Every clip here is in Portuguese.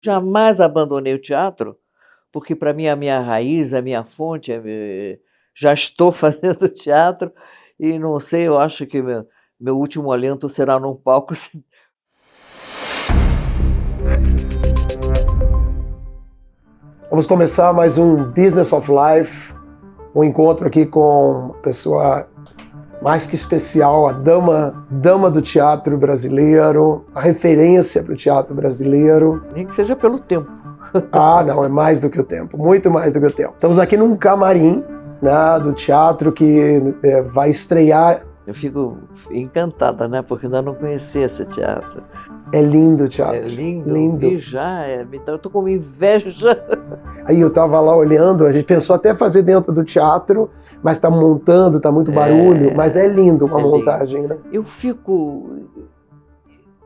Jamais abandonei o teatro, porque para mim a minha raiz, a minha fonte, já estou fazendo teatro e não sei, eu acho que meu último alento será num palco. Vamos começar mais um Business of Life, um encontro aqui com uma pessoa mais que especial, a dama do teatro brasileiro, a referência para o teatro brasileiro. Nem que seja pelo tempo. Ah, não, é mais do que o tempo, muito mais do que o tempo. Estamos aqui num camarim, né, do teatro que vai estrear. Eu fico encantada, né? Porque ainda não conhecia esse teatro. É lindo o teatro. É lindo. Lindo. E já então eu tô com inveja. Aí eu tava lá olhando, a gente pensou até fazer dentro do teatro, mas tá montando, tá muito barulho, mas é lindo uma montagem, né? Eu fico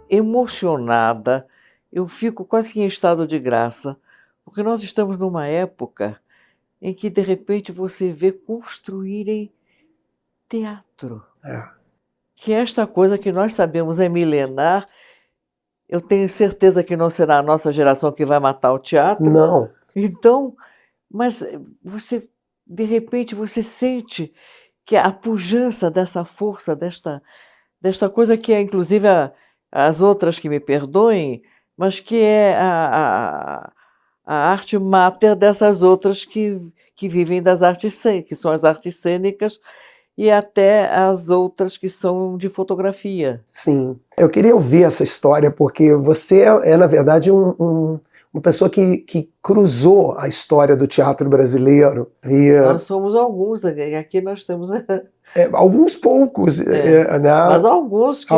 emocionada, eu fico quase que em estado de graça, porque nós estamos numa época em que, de repente, você vê construírem teatro. Que é esta coisa que nós sabemos é milenar. Eu tenho certeza que não será a nossa geração que vai matar o teatro. Não. Então, mas você, de repente, você sente que a pujança dessa força, desta coisa que é, inclusive, as outras que me perdoem, mas que é a arte máter dessas outras que vivem das artes cênicas, que são as artes cênicas, e até as outras que são de fotografia. Sim. Eu queria ouvir essa história, porque você é na verdade, uma pessoa que cruzou a história do teatro brasileiro. Nós somos alguns, aqui nós temos... alguns poucos, né? Mas alguns que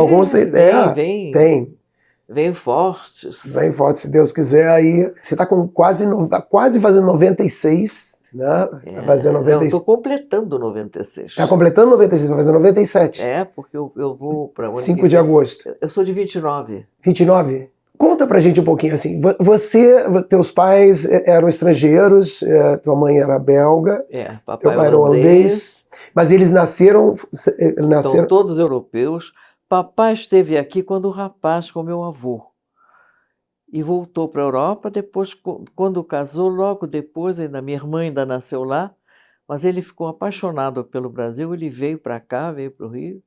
vêm fortes. Vêm fortes, se Deus quiser. Aí você está com quase fazendo 96, né? Fazendo 96. Eu estou completando 96. Está completando 96, vai fazer 97. Porque eu vou para... 5 de agosto. Eu sou de 29. 29? Conta pra gente um pouquinho, assim, teus pais eram estrangeiros, tua mãe era belga, papai teu pai era holandês, mas eles nasceram... São todos europeus. Papai esteve aqui quando rapaz com meu avô e voltou para a Europa. Depois, quando casou, logo depois, minha irmã ainda nasceu lá, mas ele ficou apaixonado pelo Brasil, ele veio para cá, veio para o Rio.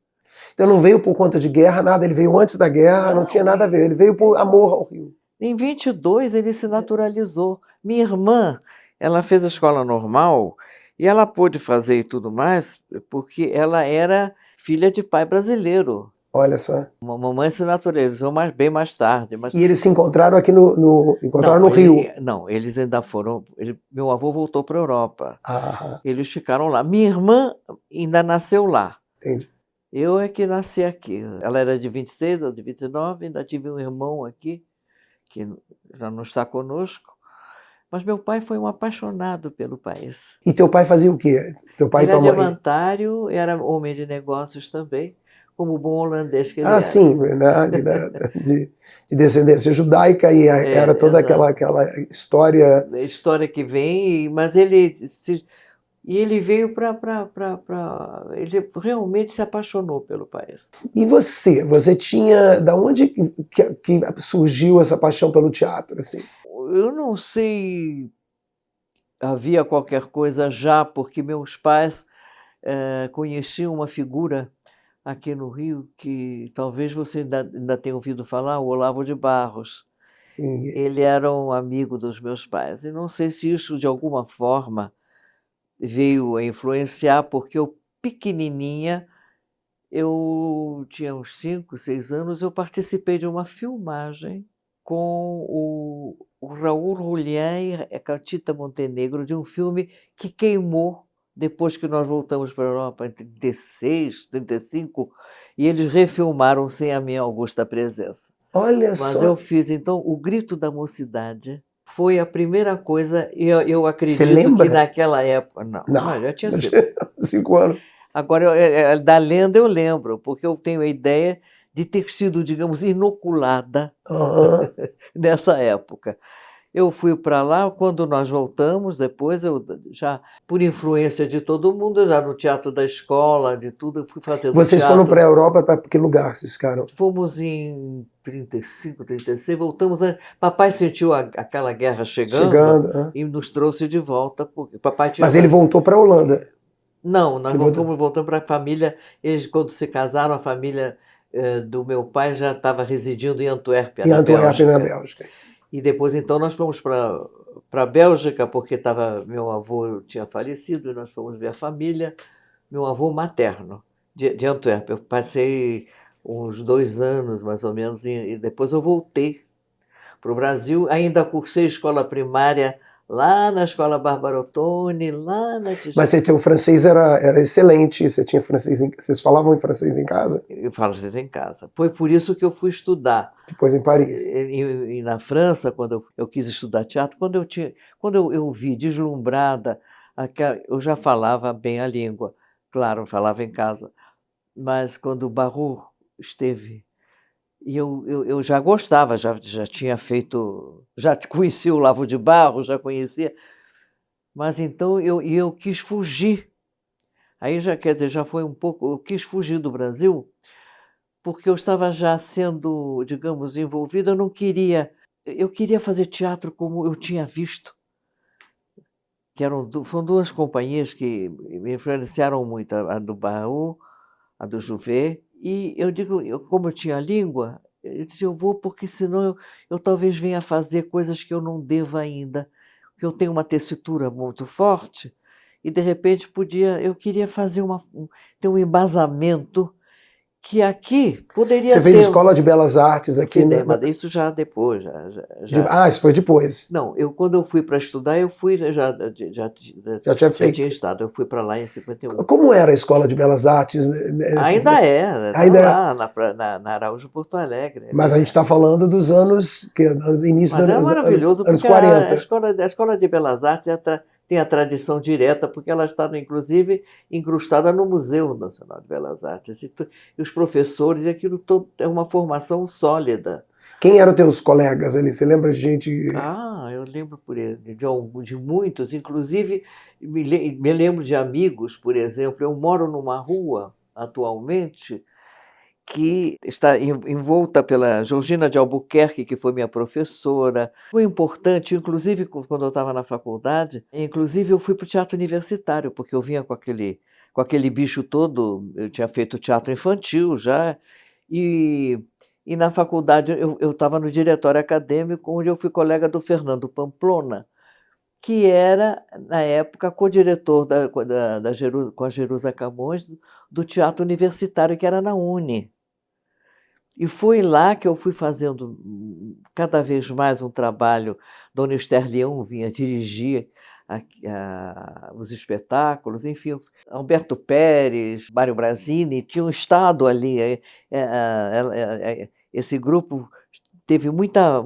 Então não veio por conta de guerra, nada, ele veio antes da guerra, não tinha nada a ver, ele veio por amor ao Rio. Em 22 ele se naturalizou. Minha irmã, ela fez a escola normal e ela pôde fazer e tudo mais porque ela era filha de pai brasileiro. Olha só. Uma mamãe se naturalizou bem mais tarde. E eles se encontraram aqui no Rio? Não, eles ainda foram... meu avô voltou para a Europa. Eles ficaram lá. Minha irmã ainda nasceu lá. Entendi. Eu é que nasci aqui. Ela era de 26, eu de 29, ainda tive um irmão aqui, que já não está conosco. Mas meu pai foi um apaixonado pelo país. E teu pai fazia o quê? Teu pai ele era diamantário, era homem de negócios também, como bom holandês que ele era. Sim, né? de descendência judaica, e era toda aquela história... A história que vem, mas ele... ele veio ele realmente se apaixonou pelo país. E você tinha... Da onde que surgiu essa paixão pelo teatro, assim? Eu não sei, havia qualquer coisa já, porque meus pais conheciam uma figura aqui no Rio que talvez você ainda tenha ouvido falar, o Olavo de Barros. Sim. Ele era um amigo dos meus pais. E não sei se isso, de alguma forma, veio a influenciar, porque eu, pequenininha, eu tinha uns 5, 6 anos, eu participei de uma filmagem com o Raul Julián e a Catita Montenegro, de um filme que queimou depois que nós voltamos para a Europa, em 36, 35, e eles refilmaram sem a minha augusta presença. Olha só! Mas eu fiz, então, O Grito da Mocidade. Foi a primeira coisa, e eu acredito que naquela época... Não, já tinha sido. 5 anos. Agora, da lenda eu lembro, porque eu tenho a ideia de ter sido, digamos, inoculada nessa época. Eu fui para lá, quando nós voltamos, depois eu já, por influência de todo mundo, já no teatro da escola, de tudo, eu fui fazendo Vocês foram para a teatro. Europa, para que lugar vocês ficaram? Fomos em 35, 36, voltamos. Papai sentiu aquela guerra chegando Chegando. Ah. e nos trouxe de volta, porque papai tinha. Mas ele voltou para a Holanda. Não, nós Ele voltou. voltamos para a família. Eles, quando se casaram, a família do meu pai já estava residindo em Antuérpia, Em na Antuérpia, na Bélgica. Bélgica. E depois, então, nós fomos para a Bélgica, porque meu avô tinha falecido, e nós fomos ver a família, meu avô materno, de Antuérpia. Eu passei uns 2 anos, mais ou menos, e depois eu voltei para o Brasil. Ainda cursei escola primária lá na Escola Bárbara Ottoni, lá na Mas o francês era excelente, você tinha francês, vocês falavam em francês em casa? Eu falo francês em casa. Foi por isso que eu fui estudar. Depois em Paris. E na França, quando eu quis estudar teatro, quando eu vi deslumbrada, eu já falava bem a língua, claro, falava em casa, mas quando o Barrault esteve, e eu já gostava, já tinha feito, já conhecia o Lavo de Barro, já conhecia, mas então eu quis fugir. Aí já, quer dizer, já foi um pouco, eu quis fugir do Brasil, porque eu estava já sendo, digamos, envolvida, eu queria fazer teatro como eu tinha visto, que foram duas companhias que me influenciaram muito, a do Barrault, a do Jouvet, e eu digo, como eu tinha língua, eu disse, eu vou porque senão eu talvez venha fazer coisas que eu não deva ainda, porque eu tenho uma tessitura muito forte, e de repente eu queria fazer ter um embasamento que aqui poderia Você fez ter Escola de Belas Artes aqui, né? mas isso já depois. Isso foi depois. Não, quando eu fui para estudar, eu fui, já tinha feito. tinha estado, eu fui para lá em 51. Como era a Escola de Belas Artes? Ainda ainda lá, na Araújo Porto Alegre. Mas a gente está falando dos anos, do início Mas dos maravilhoso, anos porque 40. A Escola de Belas Artes tem a tradição direta, porque ela está, inclusive, incrustada no Museu Nacional de Belas Artes. E os professores, e aquilo todo é uma formação sólida. Quem eram teus colegas ali? Você lembra de gente? Eu lembro de muitos, inclusive me lembro de amigos, por exemplo. Eu moro numa rua, atualmente, que está envolta pela Georgina de Albuquerque, que foi minha professora. Foi importante, inclusive quando eu estava na faculdade, inclusive eu fui para o teatro universitário, porque eu vinha com aquele bicho todo, eu tinha feito teatro infantil já, e na faculdade eu estava no diretório acadêmico, onde eu fui colega do Fernando Pamplona, que era, na época, co-diretor com a Jerusa Camões, do teatro universitário, que era na UNE. E foi lá que eu fui fazendo cada vez mais um trabalho. Dona Esther Leão vinha dirigir os espetáculos, enfim, Alberto Pérez, Mário Brasini, tinham estado ali. Esse grupo teve muita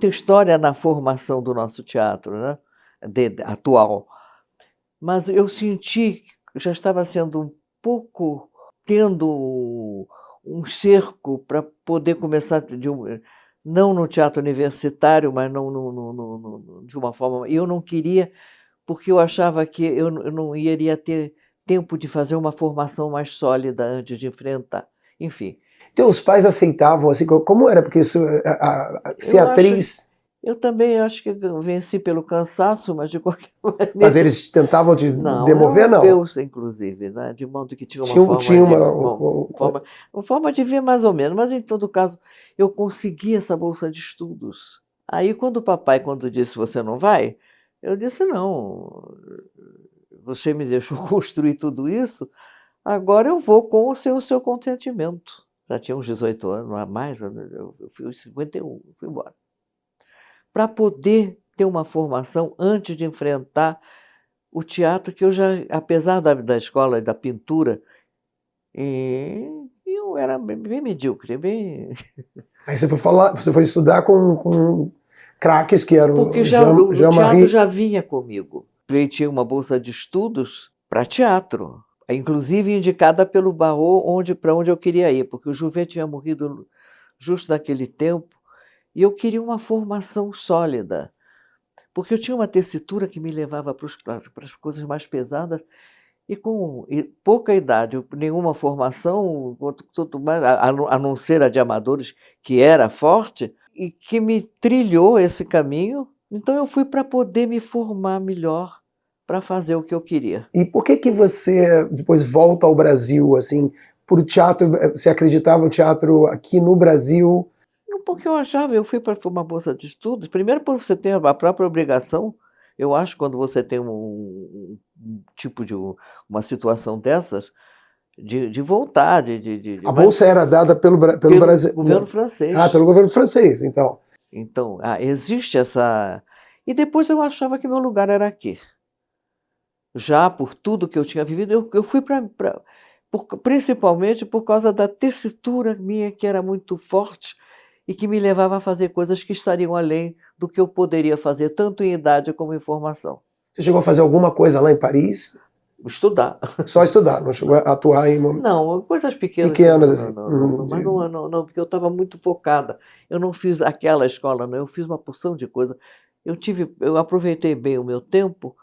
história na formação do nosso teatro, né? Atual. Mas eu senti que já estava sendo um pouco tendo um cerco para poder começar não no teatro universitário, mas não de uma forma. Eu não queria, porque eu achava que eu não iria ter tempo de fazer uma formação mais sólida antes de enfrentar. Enfim. Teus pais aceitavam assim? Como era? Porque isso, ser atriz. Eu também acho que eu venci pelo cansaço, mas de qualquer maneira. Mas eles tentavam te demover, não? Europeus, inclusive, né? De modo que tinha uma forma de ver mais ou menos, mas em todo caso eu consegui essa bolsa de estudos. Aí quando o papai, quando disse você não vai, eu disse não, você me deixou construir tudo isso, agora eu vou com o seu contentimento. Já tinha uns 18 anos, a mais, eu fui aos 51, fui embora. Para poder ter uma formação antes de enfrentar o teatro, que eu já, apesar da escola e da pintura, eu era bem medíocre, bem... Aí você foi estudar com craques que eram... Porque o teatro já vinha comigo. Ele tinha uma bolsa de estudos para teatro, inclusive indicada pelo Barrault para onde eu queria ir, porque o Jouvet tinha morrido justo naquele tempo, E eu queria uma formação sólida, porque eu tinha uma tessitura que me levava para as coisas mais pesadas, e com pouca idade, nenhuma formação, tudo mais, a não ser a de amadores, que era forte, e que me trilhou esse caminho. Então eu fui para poder me formar melhor, para fazer o que eu queria. E por que você depois volta ao Brasil, assim, por teatro? Você acreditava no teatro aqui no Brasil? Porque eu achava, eu fui para uma bolsa de estudos, primeiro por você ter a própria obrigação, eu acho, quando você tem um tipo de uma situação dessas, de voltar, A bolsa era dada pelo Brasil. governo francês. Ah, pelo governo francês, então. Então, existe essa. E depois eu achava que meu lugar era aqui. Já por tudo que eu tinha vivido, eu fui principalmente por causa da tessitura minha, que era muito forte e que me levava a fazer coisas que estariam além do que eu poderia fazer, tanto em idade como em formação. Você chegou a fazer alguma coisa lá em Paris? Estudar. Só estudar, não chegou a atuar em... Não, coisas pequenas. Pequenas, assim. Mas não, porque eu estava muito focada. Eu não fiz aquela escola, não, eu fiz uma porção de coisa. Eu aproveitei bem o meu tempo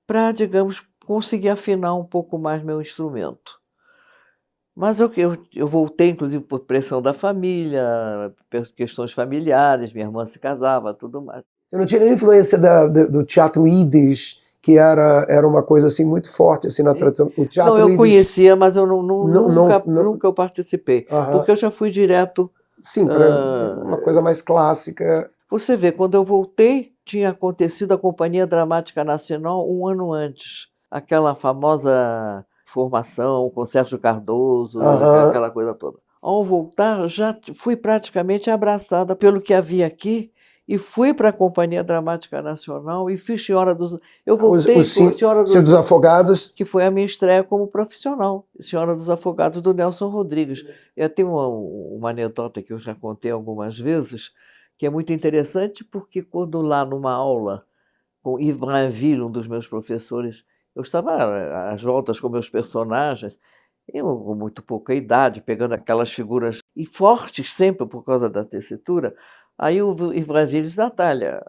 para, digamos, conseguir afinar um pouco mais meu instrumento. Mas eu voltei, inclusive, por pressão da família, por questões familiares, minha irmã se casava, tudo mais. Você não tinha nenhuma influência do teatro Yiddish, que era uma coisa assim muito forte assim na tradição? O teatro não, eu Yiddish... conhecia, mas eu nunca eu participei, porque eu já fui direto... Sim, para uma coisa mais clássica. Você vê, quando eu voltei, tinha acontecido a Companhia Dramática Nacional um ano antes. Aquela famosa formação com Sérgio Cardoso, aquela coisa toda. Ao voltar, já fui praticamente abraçada pelo que havia aqui e fui para a Companhia Dramática Nacional e fiz Senhora dos... Eu voltei com Senhora dos Afogados, que foi a minha estreia como profissional. Senhora dos Afogados, do Nelson Rodrigues. Eu tenho uma anedota que eu já contei algumas vezes, que é muito interessante, porque quando lá numa aula com Yves Brainville, um dos meus professores, eu estava às voltas com meus personagens, eu com muito pouca idade, pegando aquelas figuras, e fortes sempre por causa da tessitura. Aí o Yves Brainville diz: Natália,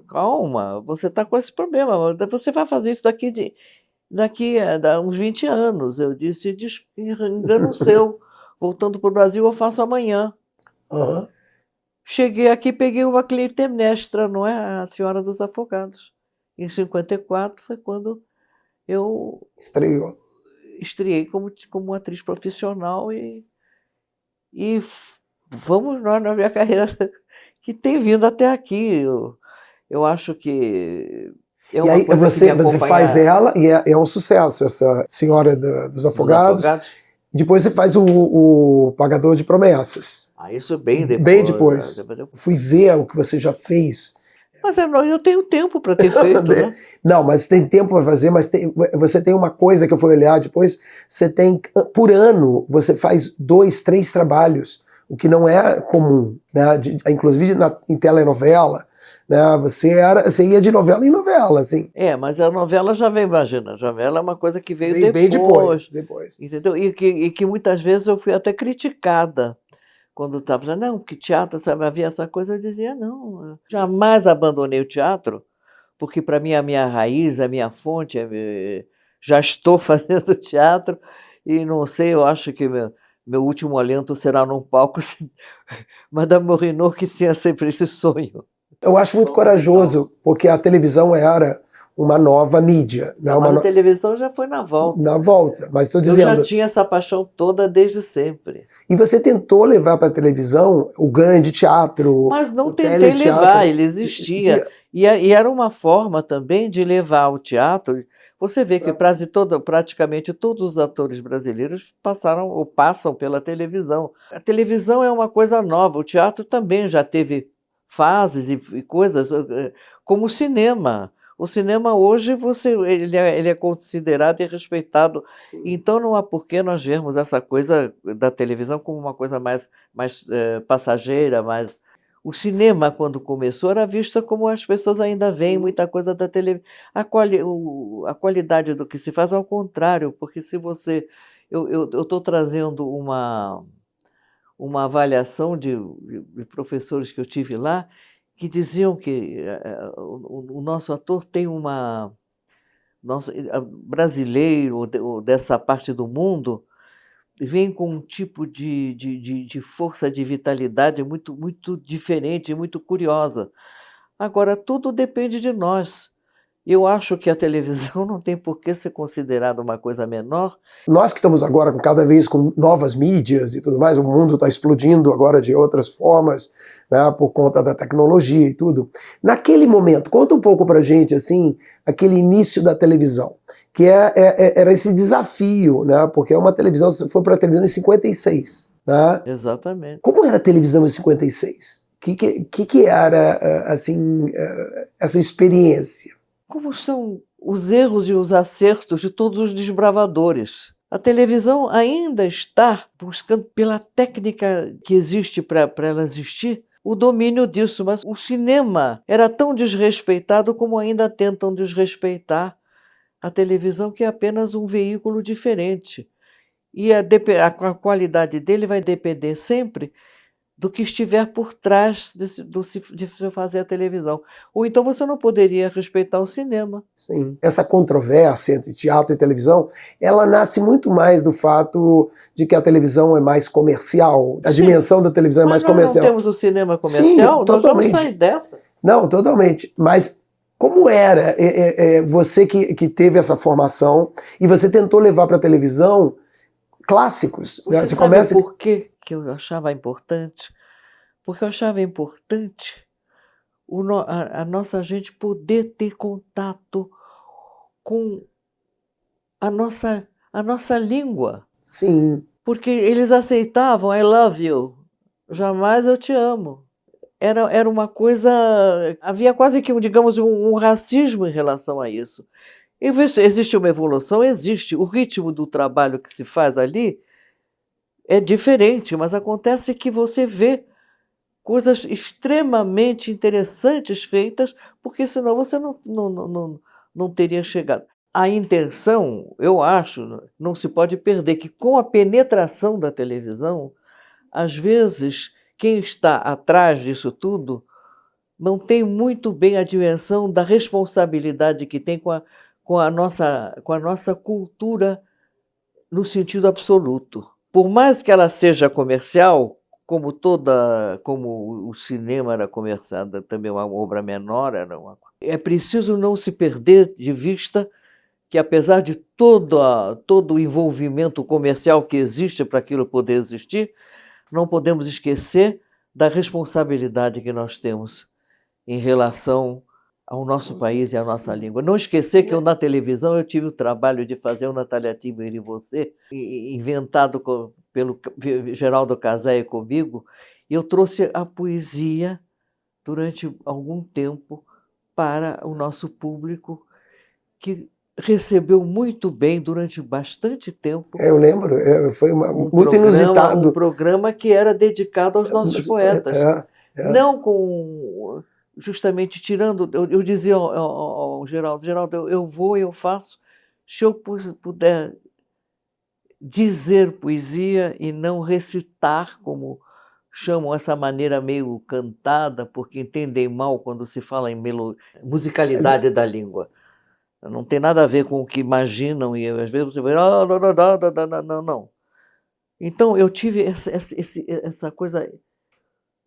calma, você está com esse problema, você vai fazer isso daqui a uns 20 anos. Eu disse: engano seu, voltando para o Brasil eu faço amanhã. Cheguei aqui, peguei uma Clitemnestra, não é? A Senhora dos Afogados. Em 54 foi quando eu estreiei como atriz profissional e vamos nós na minha carreira que tem vindo até aqui. Eu acho que é uma e aí coisa você faz ela e é um sucesso, essa Senhora dos Afogados. Depois você faz o Pagador de Promessas. Isso bem depois. Bem depois. Fui ver o que você já fez. Mas eu tenho tempo para ter feito, né? Não, mas tem tempo para fazer, mas você tem uma coisa que eu fui olhar depois, você tem, por ano, você faz 2, 3 trabalhos, o que não é comum, né? Inclusive em telenovela, né? Você ia de novela em novela, assim. Mas a novela já vem, imagina, a novela é uma coisa que veio depois. Bem depois. Entendeu? E que muitas vezes eu fui até criticada. Quando estava dizendo, não, que teatro, sabe, havia essa coisa, eu dizia, não, jamais abandonei o teatro, porque para mim a minha raiz, a minha fonte, já estou fazendo teatro, e não sei, eu acho que meu último alento será num palco, Madame Morinot, que tinha sempre esse sonho. Eu acho muito corajoso, porque a televisão era uma nova mídia. Né? Mas a televisão já foi na volta. Na volta, mas estou dizendo... Eu já tinha essa paixão toda desde sempre. E você tentou levar para a televisão o grande teatro? Mas não tentei levar, ele existia. E era uma forma também de levar o teatro. Você vê que praticamente todos os atores brasileiros passaram ou passam pela televisão. A televisão é uma coisa nova, o teatro também já teve fases e coisas, como o cinema. O cinema hoje ele é considerado e respeitado. Sim. Então não há por que nós vermos essa coisa da televisão como uma coisa mais passageira. O cinema, quando começou, era visto como as pessoas ainda veem muita coisa da televisão. A qualidade do que se faz ao contrário, porque se você... Eu estou trazendo uma avaliação de professores que eu tive lá, que diziam que o nosso ator tem uma... brasileiro, ou dessa parte do mundo, vem com um tipo de força, de vitalidade muito, muito diferente, muito curiosa. Agora, tudo depende de nós. Eu acho que a televisão não tem por que ser considerada uma coisa menor. Nós que estamos agora cada vez com novas mídias e tudo mais, o mundo está explodindo agora de outras formas, né, por conta da tecnologia e tudo. Naquele momento, conta um pouco pra gente, assim, aquele início da televisão, que era esse desafio, né, porque uma televisão, você foi para a televisão em 56, né? Exatamente. Como era a televisão em 56? Que era, assim, essa experiência? Como são os erros e os acertos de todos os desbravadores. A televisão ainda está buscando, pela técnica que existe para ela existir, o domínio disso, mas o cinema era tão desrespeitado como ainda tentam desrespeitar a televisão, que é apenas um veículo diferente. E a qualidade dele vai depender sempre do que estiver por trás de se fazer a televisão. Ou então você não poderia respeitar o cinema. Sim. Essa controvérsia entre teatro e televisão, ela nasce muito mais do fato de que a televisão é mais comercial. A dimensão da televisão é mais comercial. Mas nós não temos o cinema comercial? Sim, nós totalmente. vamos sair dessa? Não, totalmente. Mas como era você que teve essa formação e você tentou levar para a televisão clássicos? Você sabe começa... por que eu achava importante? Porque eu achava importante a nossa gente poder ter contato com a nossa língua. Sim. Porque eles aceitavam I love you, jamais eu te amo. Era uma coisa... Havia quase que, digamos, um racismo em relação a isso. Existe uma evolução? Existe. O ritmo do trabalho que se faz ali é diferente, mas acontece que você vê coisas extremamente interessantes feitas, porque senão você não teria chegado. A intenção, eu acho, não se pode perder, que com a penetração da televisão, às vezes, quem está atrás disso tudo não tem muito bem a dimensão da responsabilidade que tem com a nossa cultura no sentido absoluto. Por mais que ela seja comercial, como o cinema era comercial, também uma obra menor, é preciso não se perder de vista que, apesar de todo o envolvimento comercial que existe para aquilo poder existir, não podemos esquecer da responsabilidade que nós temos em relação ao nosso país e à nossa língua. Não esquecer que na televisão eu tive o trabalho de fazer o Natalia Timber e Você, inventado pelo Geraldo Cazé e comigo, e eu trouxe a poesia durante algum tempo para o nosso público, que recebeu muito bem durante bastante tempo. Eu lembro, foi muito inusitado. Um programa que era dedicado aos nossos poetas. Não justamente tirando... Eu dizia ao Geraldo, eu vou, eu faço, se eu puder dizer poesia e não recitar, como chamam essa maneira meio cantada, porque entendem mal quando se fala em musicalidade da língua. Não tem nada a ver com o que imaginam, e às vezes você vai... Não. Então, eu tive essa coisa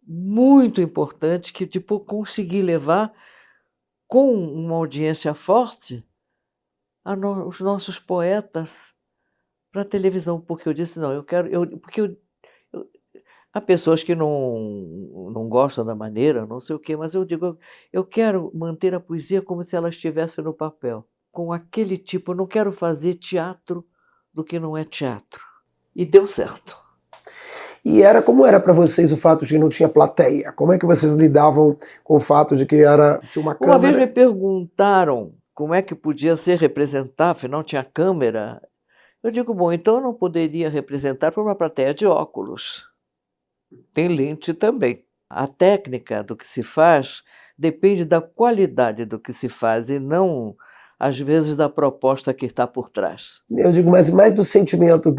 muito importante que depois consegui levar com uma audiência forte os nossos poetas para a televisão, porque eu disse, não, eu quero... Há pessoas que não gostam da maneira, não sei o quê, mas eu digo, eu quero manter a poesia como se ela estivesse no papel, com aquele tipo, eu não quero fazer teatro do que não é teatro. E deu certo. E como era para vocês o fato de que não tinha plateia? Como é que vocês lidavam com o fato de que tinha uma câmera? Uma vez me perguntaram como é que podia ser representar, afinal tinha câmera. Eu digo, bom, então eu não poderia representar para uma plateia de óculos. Tem lente também. A técnica do que se faz depende da qualidade do que se faz e não, às vezes, da proposta que está por trás. Eu digo, mas mais do sentimento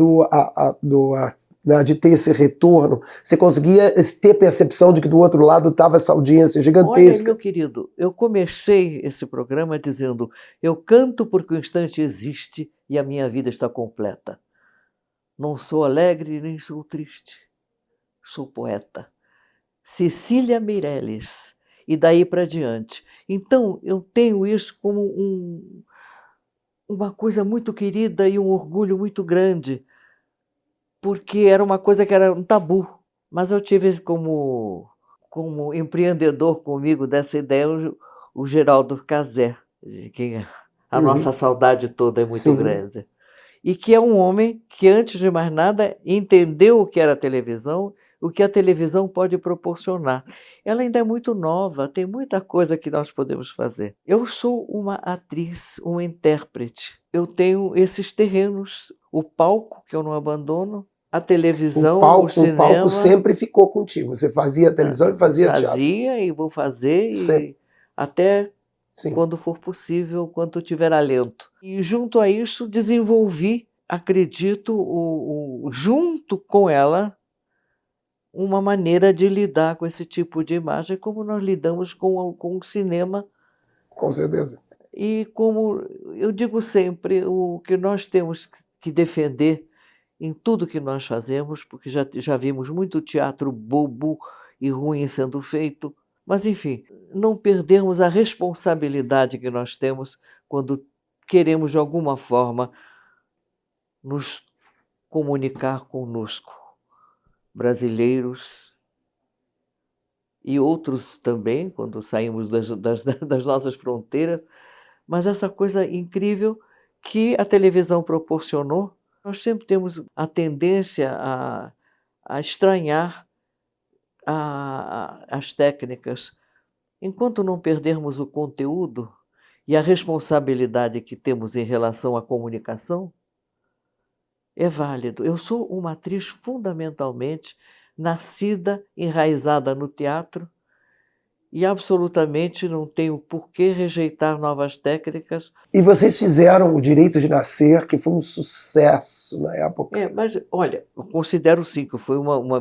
né, de ter esse retorno? Você conseguia ter percepção de que do outro lado estava essa audiência Olha, gigantesca? meu querido, eu comecei esse programa dizendo: eu canto porque o instante existe e a minha vida está completa. Não sou alegre nem sou triste, sou poeta. Cecília Meirelles, e daí para diante. Então, eu tenho isso como uma coisa muito querida e um orgulho muito grande, porque era uma coisa que era um tabu. Mas eu tive como empreendedor comigo dessa ideia o Geraldo Cazé, de quem a Uhum. nossa saudade toda é muito Sim, grande. E que é um homem que, antes de mais nada, entendeu o que era a televisão, o que a televisão pode proporcionar. Ela ainda é muito nova, tem muita coisa que nós podemos fazer. Eu sou uma atriz, uma intérprete. Eu tenho esses terrenos, o palco, que eu não abandono, a televisão, o o palco cinema. sempre ficou contigo. Você fazia televisão e fazia teatro. Fazia e vou fazer Sempre, e até sim, quando for possível, quando tiver alento. E junto a isso desenvolvi, acredito, junto com ela, uma maneira de lidar com esse tipo de imagem, como nós lidamos com o cinema. com certeza. E como eu digo sempre, o que nós temos que defender em tudo que nós fazemos, porque já vimos muito teatro bobo e ruim sendo feito, mas enfim, não perdermos a responsabilidade que nós temos quando queremos de alguma forma nos comunicar conosco, brasileiros e outros também, quando saímos das nossas fronteiras, mas essa coisa incrível que a televisão proporcionou. Nós sempre temos a tendência a estranhar as técnicas. Enquanto não perdermos o conteúdo e a responsabilidade que temos em relação à comunicação, é válido. Eu sou uma atriz fundamentalmente nascida, enraizada no teatro, e absolutamente não tenho por que rejeitar novas técnicas. E vocês fizeram O Direito de Nascer, que foi um sucesso na época. Mas, olha, eu considero sim que foi Aquilo uma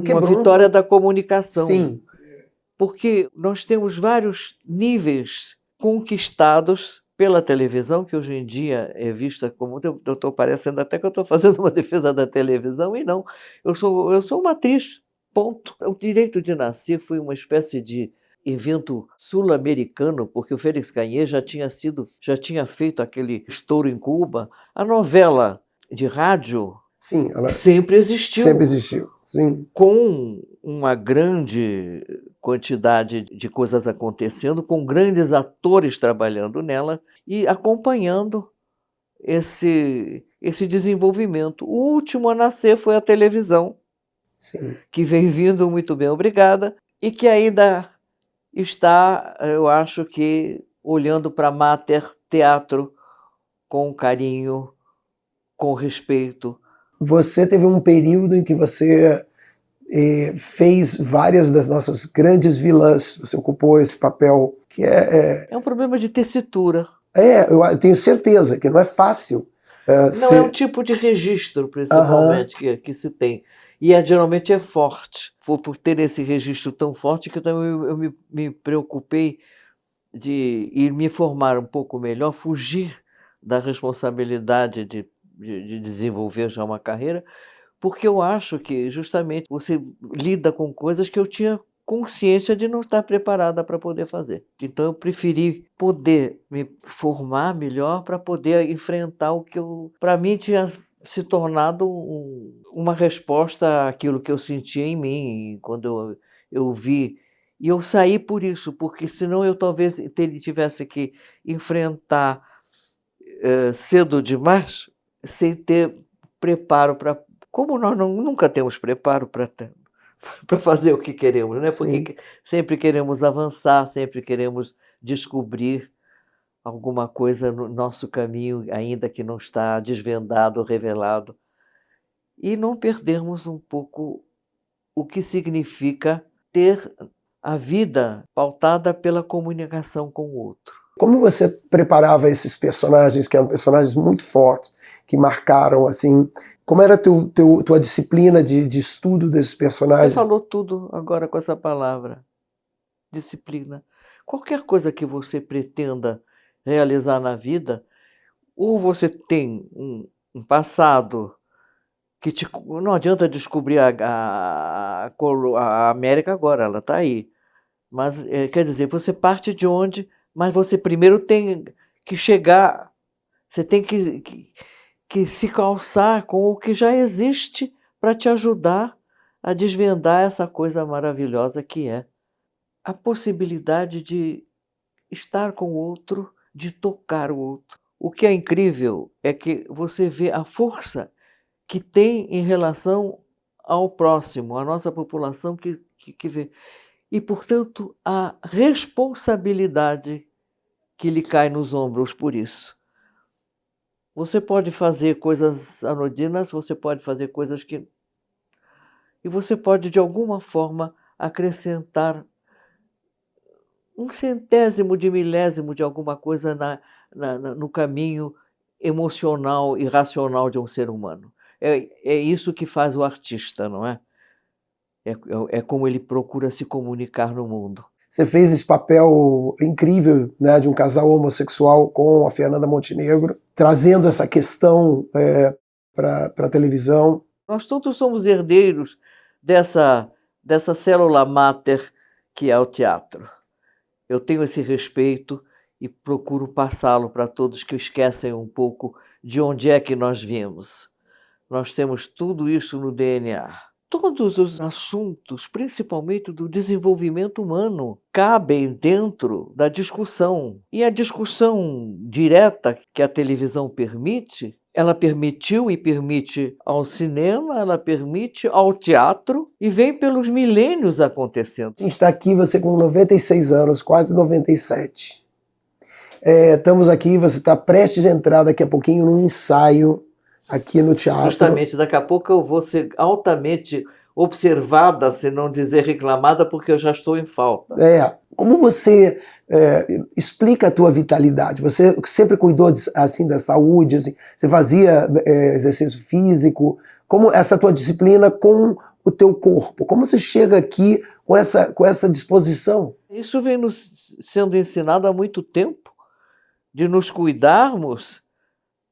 quebrou. vitória da comunicação, Sim, porque nós temos vários níveis conquistados pela televisão, que hoje em dia é vista como. Eu estou parecendo até que eu estou fazendo uma defesa da televisão, e não. Eu sou uma atriz, ponto. O Direito de Nascer foi uma espécie de evento sul-americano, porque o Félix Cañé já tinha feito aquele estouro em Cuba. A novela de rádio sim, ela sempre existiu, sempre existiu. Sim, com uma grande quantidade de coisas acontecendo, com grandes atores trabalhando nela e acompanhando esse desenvolvimento. O último a nascer foi a televisão, sim. que vem vindo muito bem, obrigada, e que ainda está, eu acho que, olhando para Mater Teatro com carinho, com respeito. Você teve um período em que você fez várias das nossas grandes vilãs. Você ocupou esse papel que É um problema de tessitura. eu tenho certeza que não é fácil. Não é um tipo de registro, principalmente, que se tem. E geralmente é forte. Foi por ter esse registro tão forte que também eu me preocupei de ir me formar um pouco melhor, fugir da responsabilidade de desenvolver já uma carreira, porque eu acho que justamente você lida com coisas que eu tinha consciência de não estar preparada para poder fazer. Então eu preferi poder me formar melhor para poder enfrentar o que para mim tinha se tornado uma resposta àquilo que eu sentia em mim quando eu vi. E eu saí por isso, porque senão eu talvez tivesse que enfrentar cedo demais, sem ter preparo para. Como nós nunca temos preparo para fazer o que queremos, né? sim. Porque sempre queremos avançar, sempre queremos descobrir alguma coisa no nosso caminho, ainda que não está desvendado, revelado, e não perdermos um pouco o que significa ter a vida pautada pela comunicação com o outro. Como você preparava esses personagens, que eram personagens muito fortes, que marcaram, assim, como era tua disciplina de estudo desses personagens? Você falou tudo agora com essa palavra, disciplina. Qualquer coisa que você pretenda realizar na vida, ou você tem um passado que não adianta descobrir a América agora, ela está aí. Mas, quer dizer, você parte de onde, mas você primeiro tem que chegar, você tem que se calçar com o que já existe para te ajudar a desvendar essa coisa maravilhosa que é a possibilidade de estar com o outro, de tocar o outro. O que é incrível é que você vê a força que tem em relação ao próximo, à nossa população que vê. E, portanto, a responsabilidade que lhe cai nos ombros por isso. Você pode fazer coisas anodinas, você pode fazer coisas que... E você pode, de alguma forma, acrescentar um centésimo de milésimo de alguma coisa no caminho emocional e racional de um ser humano. É isso que faz o artista, não é? É como ele procura se comunicar no mundo. Você fez esse papel incrível, né, de um casal homossexual com a Fernanda Montenegro, trazendo essa questão para a televisão. Nós todos somos herdeiros dessa célula máter que é o teatro. Eu tenho esse respeito e procuro passá-lo para todos que esquecem um pouco de onde é que nós viemos. Nós temos tudo isso no DNA. Todos os assuntos, principalmente do desenvolvimento humano, cabem dentro da discussão. E a discussão direta que a televisão permite, ela permitiu e permite ao cinema, ela permite ao teatro e vem pelos milênios acontecendo. A gente está aqui, você com 96 anos, quase 97. Estamos aqui, você está prestes a entrar daqui a pouquinho num ensaio aqui no teatro. Justamente, daqui a pouco eu vou ser altamente observada, se não dizer reclamada, porque eu já estou em falta. Como você explica a tua vitalidade? Você sempre cuidou assim da saúde, assim, você fazia exercício físico? Como essa tua disciplina com o teu corpo? Como você chega aqui com essa disposição? Isso vem nos sendo ensinado há muito tempo, de nos cuidarmos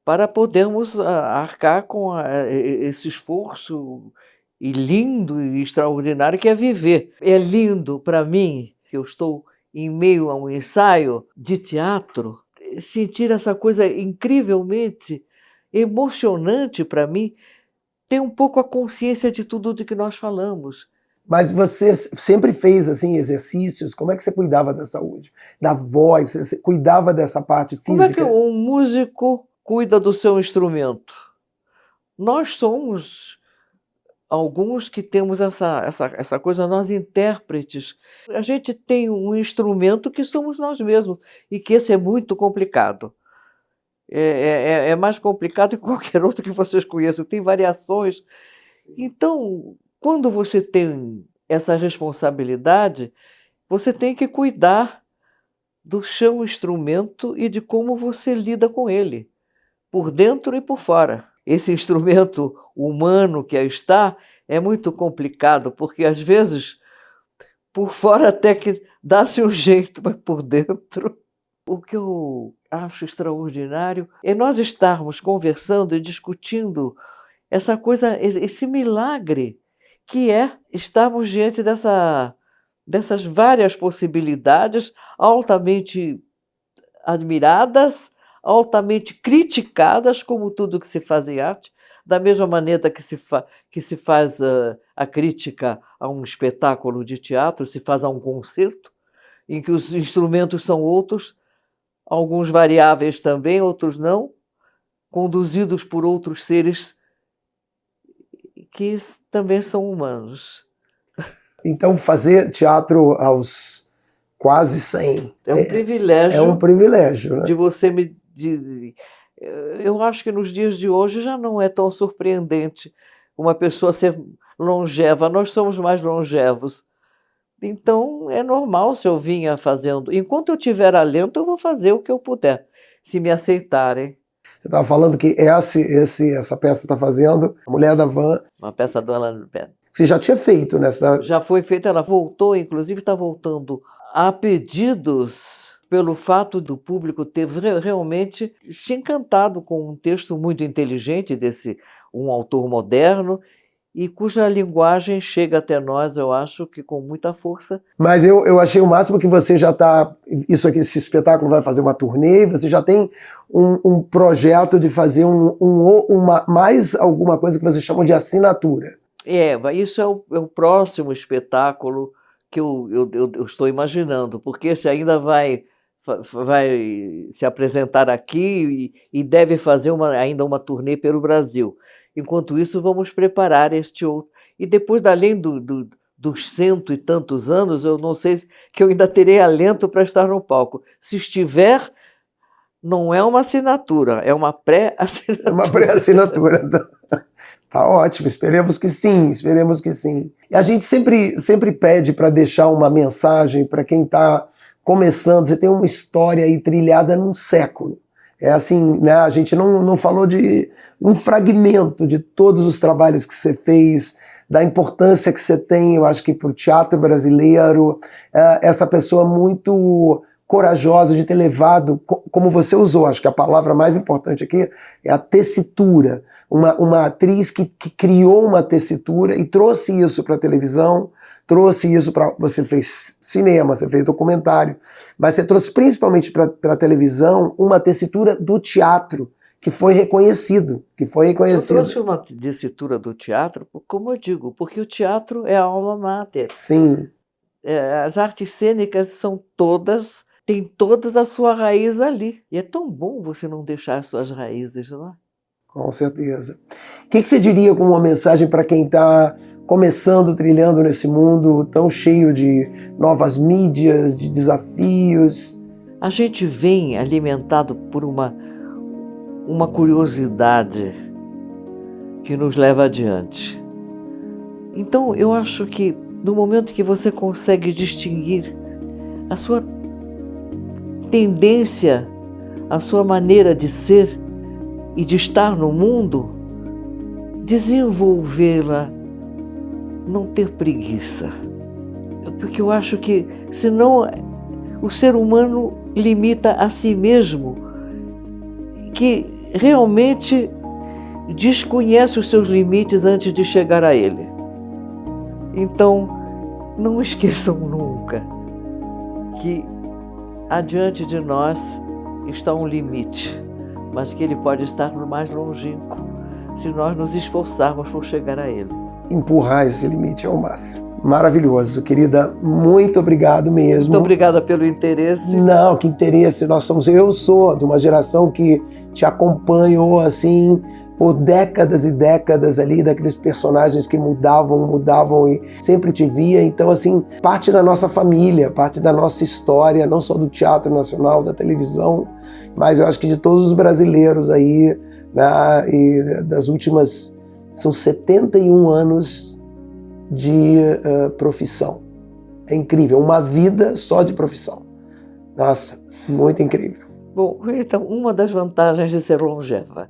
para podermos arcar com esse esforço e lindo e extraordinário que é viver. É lindo para mim, que eu estou em meio a um ensaio de teatro, sentir essa coisa incrivelmente emocionante para mim, ter um pouco a consciência de tudo de que nós falamos. Mas você sempre fez assim exercícios? Como é que você cuidava da saúde, da voz? Você cuidava dessa parte física? Como é que um músico cuida do seu instrumento? Nós somos alguns que temos essa coisa, nós intérpretes. A gente tem um instrumento que somos nós mesmos, e que esse é muito complicado. É mais complicado que qualquer outro que vocês conheçam, tem variações. Então, quando você tem essa responsabilidade, você tem que cuidar do seu instrumento e de como você lida com ele, por dentro e por fora. Esse instrumento humano que aí está é muito complicado, porque às vezes por fora até que dá-se um jeito, mas por dentro... O que eu acho extraordinário é nós estarmos conversando e discutindo essa coisa, esse milagre que é estarmos diante dessas várias possibilidades altamente admiradas, altamente criticadas, como tudo que se faz em arte, da mesma maneira que se faz a crítica a um espetáculo de teatro, se faz a um concerto, em que os instrumentos são outros, alguns variáveis também, outros não, conduzidos por outros seres que também são humanos. Então, fazer teatro aos quase 100 é um privilégio. É um privilégio, né? De você eu acho que nos dias de hoje já não é tão surpreendente uma pessoa ser longeva. Nós somos mais longevos, Então, é normal se eu vinha fazendo. Enquanto eu tiver alento, eu vou fazer o que eu puder, se me aceitarem. Você estava falando que essa peça que você está fazendo, A Mulher da Van, Uma peça do Alan Penn. você já tinha feito, né? Já foi feita, ela voltou, inclusive está voltando a pedidos pelo fato do público ter realmente se encantado com um texto muito inteligente desse um autor moderno e cuja linguagem chega até nós, eu acho que com muita força. Mas eu achei o máximo que você já está... Isso aqui, esse espetáculo vai fazer uma turnê, você já tem um projeto de fazer mais alguma coisa que você chama de assinatura. Isso é o próximo espetáculo que eu estou imaginando, porque esse ainda vai se apresentar aqui e deve fazer ainda uma turnê pelo Brasil. Enquanto isso, vamos preparar este outro. E depois, além dos 100 e tantos anos, eu não sei que eu ainda terei alento para estar no palco. Se estiver, não é uma assinatura, é uma pré-assinatura. É uma pré-assinatura. Tá ótimo, esperemos que sim, esperemos que sim. E a gente sempre pede para deixar uma mensagem para quem está começando. Você tem uma história aí trilhada num século. É assim, né? A gente não falou de um fragmento de todos os trabalhos que você fez, da importância que você tem, eu acho que para o teatro brasileiro, essa pessoa muito corajosa de ter levado, como você usou, acho que a palavra mais importante aqui é a tessitura. Uma atriz que criou uma tessitura e trouxe isso para a televisão, trouxe isso para... Você fez cinema, você fez documentário, mas você trouxe principalmente para a televisão uma tessitura do teatro, que foi reconhecido. Eu trouxe uma tessitura do teatro, como eu digo, porque o teatro é a alma mater. Sim. As artes cênicas têm todas a sua raiz ali. E é tão bom você não deixar as suas raízes lá. Com certeza. O que você diria como uma mensagem para quem está começando, trilhando nesse mundo tão cheio de novas mídias, de desafios? A gente vem alimentado por uma curiosidade que nos leva adiante. Então, eu acho que no momento que você consegue distinguir a sua tendência, a sua maneira de ser e de estar no mundo, desenvolvê-la, não ter preguiça. Porque eu acho que, senão, o ser humano limita a si mesmo, que realmente desconhece os seus limites antes de chegar a ele. Então, não esqueçam nunca que adiante de nós está um limite, mas que ele pode estar mais longínquo se nós nos esforçarmos por chegar a ele. Empurrar esse limite ao máximo. Maravilhoso, querida. Muito obrigado mesmo. Muito obrigada pelo interesse. Não, que interesse. Eu sou de uma geração que te acompanhou assim por décadas e décadas ali, daqueles personagens que mudavam e sempre te via. Então, assim, parte da nossa família, parte da nossa história, não só do Teatro Nacional, da televisão, mas eu acho que de todos os brasileiros aí, né, e das últimas... São 71 anos de profissão. É incrível, uma vida só de profissão. Nossa, muito incrível. Bom, então, uma das vantagens de ser longeva.